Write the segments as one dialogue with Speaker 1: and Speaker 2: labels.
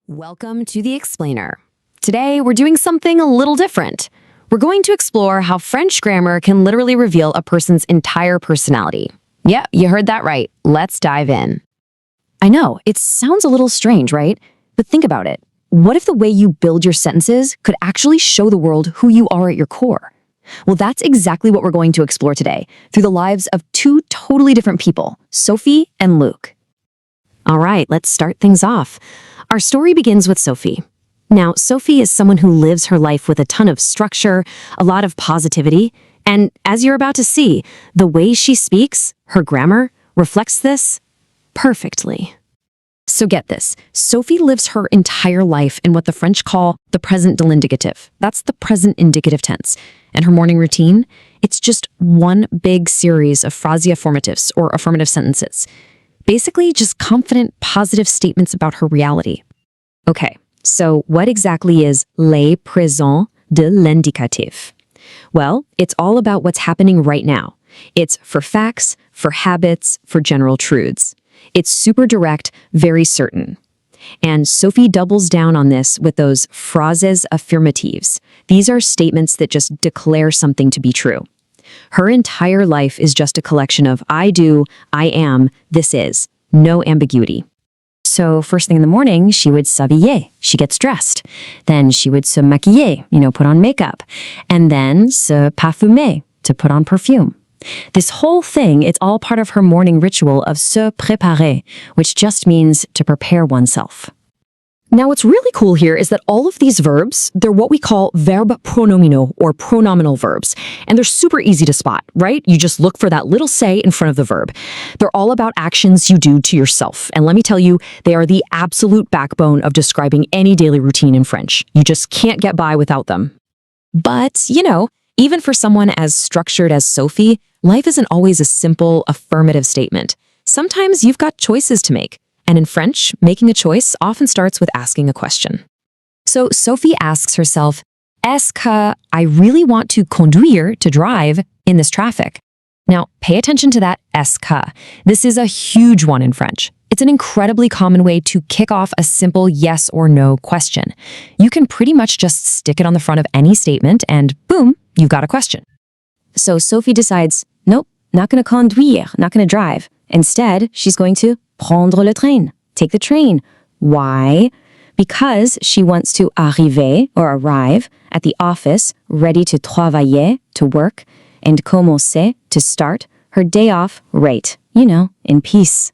Speaker 1: Welcome to The Explainer. Today, we're doing something a little different. We're going to explore how French grammar can literally reveal a person's entire personality. Yeah, you heard that right. Let's dive in. I know, it sounds a little strange, right? But think about it. What if the way you build your sentences could actually show the world who you are at your core? Well, that's exactly what we're going to explore today through the lives of two totally different people, Sophie and Luc. All right, let's start things off. Our story begins with Sophie. Now, Sophie is someone who lives her life with a ton of structure, a lot of positivity, and as you're about to see, the way she speaks, her grammar, reflects this perfectly. So get this, Sophie lives her entire life in what the French call the present de l'indicatif. That's the present indicative tense. And her morning routine, it's just one big series of phrase affirmatives or affirmative sentences. Basically, just confident, positive statements about her reality. Okay, so what exactly is le présent de l'indicatif? Well, it's all about what's happening right now. It's for facts, for habits, for general truths. It's super direct, very certain. And Sophie doubles down on this with those phrases affirmatives. These are statements that just declare something to be true. Her entire life is just a collection of I do, I am, this is. No ambiguity. So first thing in the morning, she would s'habiller. She gets dressed. Then she would se maquiller, put on makeup. And then se parfumer, to put on perfume. This whole thing, it's all part of her morning ritual of se préparer, which just means to prepare oneself. Now, what's really cool here is that all of these verbs, they're what we call verb pronominaux or pronominal verbs. And they're super easy to spot, right? You just look for that little say in front of the verb. They're all about actions you do to yourself. And let me tell you, they are the absolute backbone of describing any daily routine in French. You just can't get by without them. But, even for someone as structured as Sophie, life isn't always a simple affirmative statement. Sometimes you've got choices to make. And in French, making a choice often starts with asking a question. So Sophie asks herself, Est-ce que I really want to conduire, to drive, in this traffic? Now, pay attention to that est-ce que. This is a huge one in French. It's an incredibly common way to kick off a simple yes or no question. You can pretty much just stick it on the front of any statement and boom, you've got a question. So Sophie decides, nope, not going to conduire, not going to drive. Instead, she's going to prendre le train, take the train. Why? Because she wants to arriver or arrive at the office ready to travailler, to work, and commencer, to start her day off right, in peace.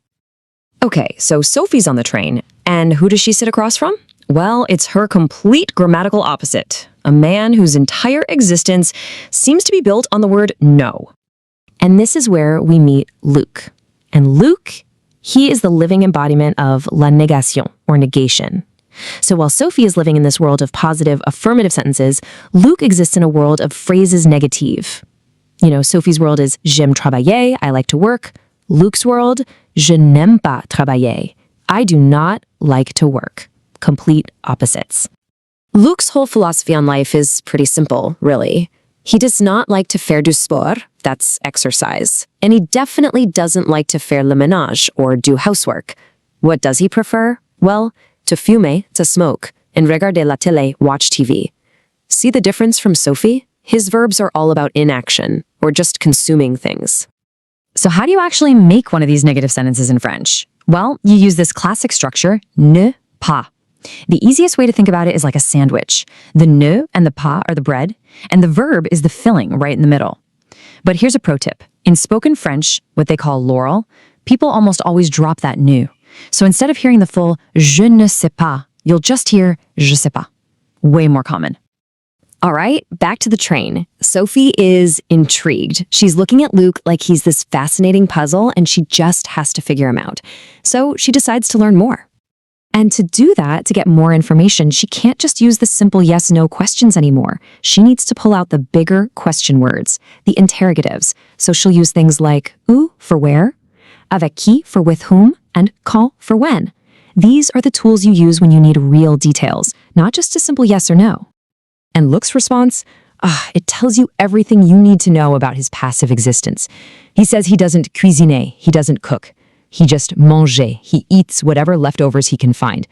Speaker 1: Okay, so Sophie's on the train, and who does she sit across from? Well, it's her complete grammatical opposite, a man whose entire existence seems to be built on the word no. And this is where we meet Luc. And Luc, he is the living embodiment of la négation, or negation. So while Sophie is living in this world of positive, affirmative sentences, Luc exists in a world of phrases négative. Sophie's world is j'aime travailler, I like to work. Luc's world, je n'aime pas travailler, I do not like to work. Complete opposites. Luc's whole philosophy on life is pretty simple, really. He does not like to faire du sport, that's exercise, and he definitely doesn't like to faire le ménage, or do housework. What does he prefer? Well, to fumer, to smoke, and regarder la télé, watch TV. See the difference from Sophie? His verbs are all about inaction, or just consuming things. So how do you actually make one of these negative sentences in French? Well, you use this classic structure, ne pas. The easiest way to think about it is like a sandwich. The ne and the pas are the bread, and the verb is the filling right in the middle. But here's a pro tip. In spoken French, what they call l'oral, people almost always drop that ne. So instead of hearing the full je ne sais pas, you'll just hear je sais pas. Way more common. All right, back to the train. Sophie is intrigued. She's looking at Luc like he's this fascinating puzzle, and she just has to figure him out. So she decides to learn more. And to do that, to get more information, she can't just use the simple yes-no questions anymore. She needs to pull out the bigger question words, the interrogatives. So she'll use things like où for where, avec qui for with whom, and quand for when. These are the tools you use when you need real details, not just a simple yes or no. And Luc's response? It tells you everything you need to know about his passive existence. He says he doesn't cuisiner, he doesn't cook. He just manger. He eats whatever leftovers he can find.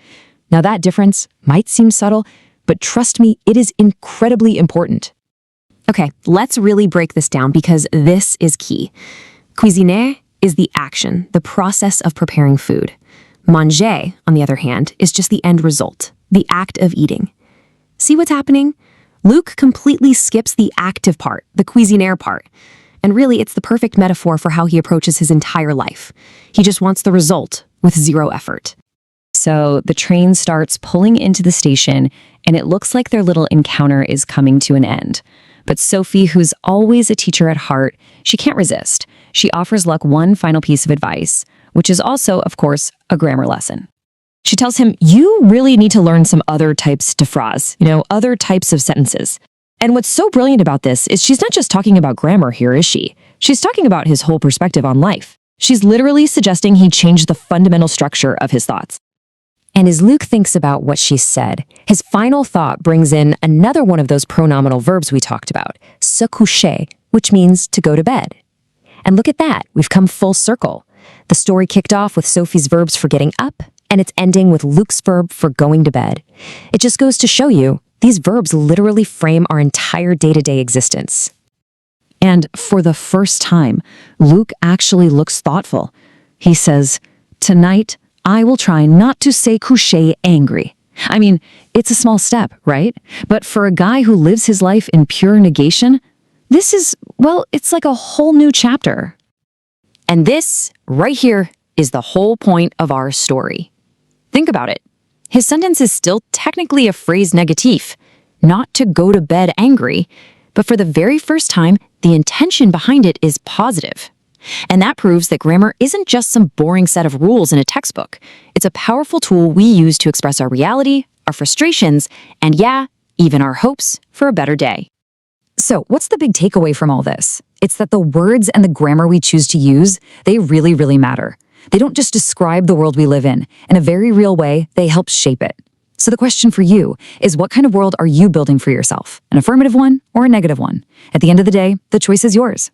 Speaker 1: Now that difference might seem subtle, but trust me, it is incredibly important. Okay, let's really break this down because this is key. Cuisiner is the action, the process of preparing food. Manger, on the other hand, is just the end result, the act of eating. See what's happening? Luc completely skips the active part, the cuisiner part. And really, it's the perfect metaphor for how he approaches his entire life. He just wants the result with zero effort. So the train starts pulling into the station, and it looks like their little encounter is coming to an end. But Sophie, who's always a teacher at heart, she can't resist. She offers Luc one final piece of advice, which is also, of course, a grammar lesson. She tells him, you really need to learn some other types de phrase, other types of sentences. And what's so brilliant about this is she's not just talking about grammar here, is she? She's talking about his whole perspective on life. She's literally suggesting he change the fundamental structure of his thoughts. And as Luc thinks about what she said, his final thought brings in another one of those pronominal verbs we talked about, se coucher, which means to go to bed. And look at that, we've come full circle. The story kicked off with Sophie's verbs for getting up, and it's ending with Luc's verb for going to bed. It just goes to show you, these verbs literally frame our entire day-to-day existence. And for the first time, Luc actually looks thoughtful. He says, tonight, I will try not to say coucher angry. I mean, it's a small step, right? But for a guy who lives his life in pure negation, this is, well, it's like a whole new chapter. And this, right here, is the whole point of our story. Think about it. His sentence is still technically a phrase negatif, not to go to bed angry, but for the very first time, the intention behind it is positive. And that proves that grammar isn't just some boring set of rules in a textbook. It's a powerful tool we use to express our reality, our frustrations, and yeah, even our hopes for a better day. So what's the big takeaway from all this? It's that the words and the grammar we choose to use, they really, really matter. They don't just describe the world we live in. In a very real way, they help shape it. So the question for you is, what kind of world are you building for yourself? An affirmative one or a negative one? At the end of the day, the choice is yours.